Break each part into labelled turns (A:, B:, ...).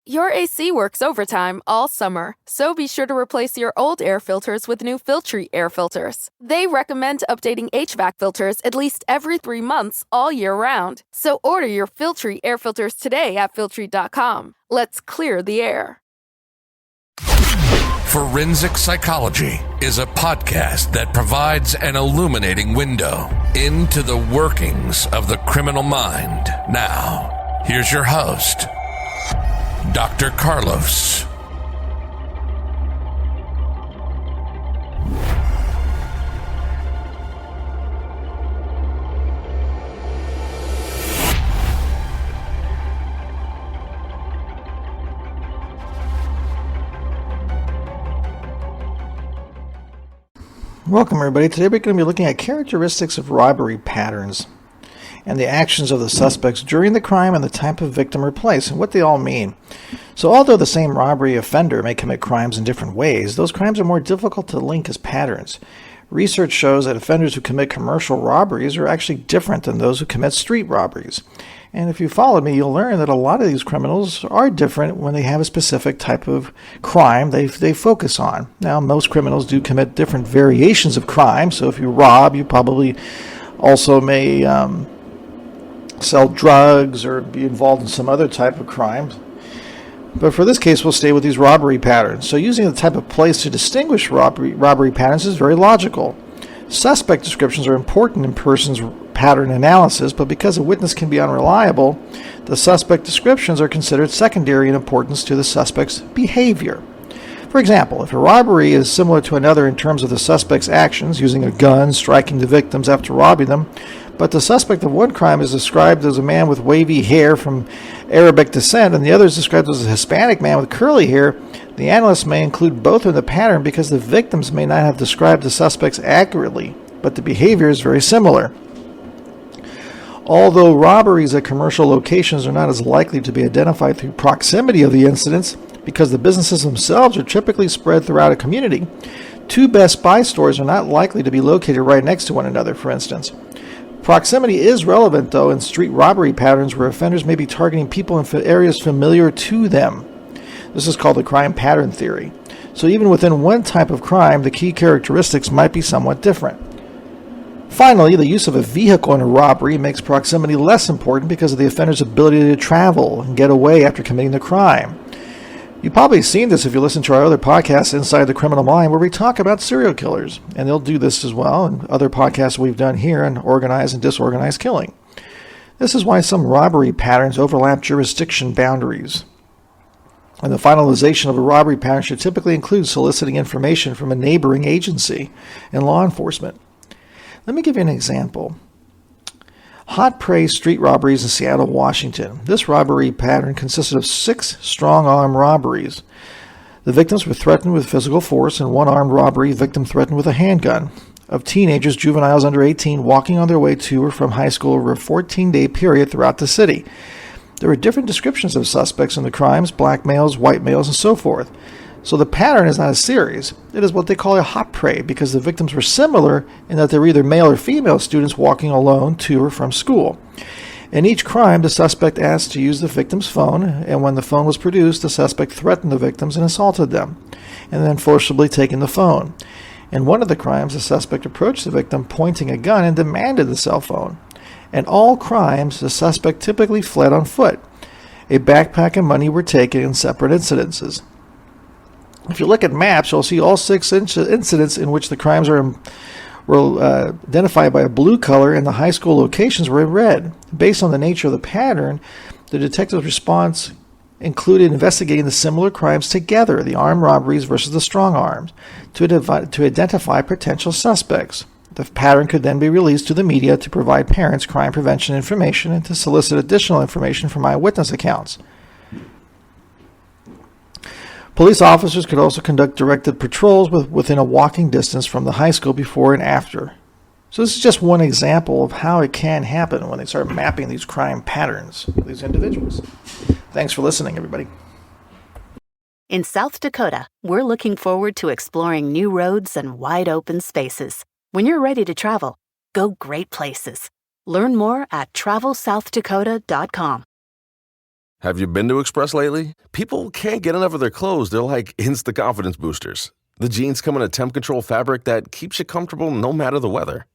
A: Your AC works overtime all summer, so be sure to replace your old air filters with new Filtry air filters. They recommend updating HVAC filters at least every 3 months all year round. So order your Filtry air filters today at Filtry.com. Let's clear the air.
B: Forensic Psychology is a podcast that provides an illuminating window into the workings of the criminal mind. Now, here's your host, Dr. Carlos.
C: Welcome, everybody. Today we're going to be looking at characteristics of robbery patterns and the actions of the suspects during the crime and the type of victim or place and what they all mean. So although the same robbery offender may commit crimes in different ways, those crimes are more difficult to link as patterns. Research shows that offenders who commit commercial robberies are actually different than those who commit street robberies. And if you followed me, you'll learn that a lot of these criminals are different when they have a specific type of crime they focus on. Now, most criminals do commit different variations of crime, so if you rob, you probably also may sell drugs or be involved in some other type of crime. But for this case, we'll stay with these robbery patterns. So using the type of place to distinguish robbery patterns is very logical. Suspect descriptions are important in person's pattern analysis, but because a witness can be unreliable, the suspect descriptions are considered secondary in importance to the suspect's behavior. For example, if a robbery is similar to another in terms of the suspect's actions, using a gun, striking the victims after robbing them, but the suspect of one crime is described as a man with wavy hair from Arabic descent, and the other is described as a Hispanic man with curly hair, the analyst may include both in the pattern because the victims may not have described the suspects accurately, but the behavior is very similar. Although robberies at commercial locations are not as likely to be identified through proximity of the incidents, because the businesses themselves are typically spread throughout a community, two Best Buy stores are not likely to be located right next to one another, for instance. Proximity is relevant, though, in street robbery patterns where offenders may be targeting people in areas familiar to them. This is called the crime pattern theory. So even within one type of crime, the key characteristics might be somewhat different. Finally, the use of a vehicle in a robbery makes proximity less important because of the offender's ability to travel and get away after committing the crime. You've probably seen this if you listen to our other podcasts, Inside the Criminal Mind, where we talk about serial killers. And they'll do this as well, and other podcasts we've done here on organized and disorganized killing. This is why some robbery patterns overlap jurisdiction boundaries. And the finalization of a robbery pattern should typically include soliciting information from a neighboring agency and law enforcement. Let me give you an example. Hot prey street robberies in Seattle, Washington. This robbery pattern consisted of 6 strong-arm robberies. The victims were threatened with physical force, and one armed robbery victim threatened with a handgun, of teenagers, juveniles under 18, walking on their way to or from high school over a 14-day period throughout the city. There were different descriptions of suspects in the crimes, black males, white males, and so forth. So the pattern is not a series. It is what they call a hot prey because the victims were similar in that they were either male or female students walking alone to or from school. In each crime, the suspect asked to use the victim's phone, and when the phone was produced, the suspect threatened the victims and assaulted them, and then forcibly taken the phone. In one of the crimes, the suspect approached the victim pointing a gun and demanded the cell phone. In all crimes, the suspect typically fled on foot. A backpack and money were taken in separate incidences. If you look at maps, you'll see all 6 incidents in which the crimes were identified by a blue color and the high school locations were in red. Based on the nature of the pattern, the detective's response included investigating the similar crimes together, the armed robberies versus the strong arms, to identify potential suspects. The pattern could then be released to the media to provide parents crime prevention information and to solicit additional information from eyewitness accounts. Police officers could also conduct directed patrols within a walking distance from the high school before and after. So this is just one example of how it can happen when they start mapping these crime patterns of these individuals. Thanks for listening, everybody.
D: In South Dakota, we're looking forward to exploring new roads and wide open spaces. When you're ready to travel, go great places. Learn more at travelsouthdakota.com.
E: Have you been to Express lately? People can't get enough of their clothes. They're like instant confidence boosters. The jeans come in a temp control fabric that keeps you comfortable no matter the weather.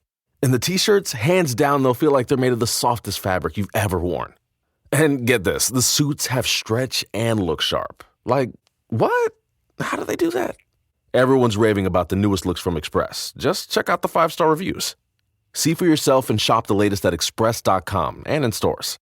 E: And the t-shirts, hands down, they'll feel like they're made of the softest fabric you've ever worn. And get this, the suits have stretch and look sharp. Like, what? How do they do that? Everyone's raving about the newest looks from Express. Just check out the 5-star reviews. See for yourself and shop the latest at express.com and in stores.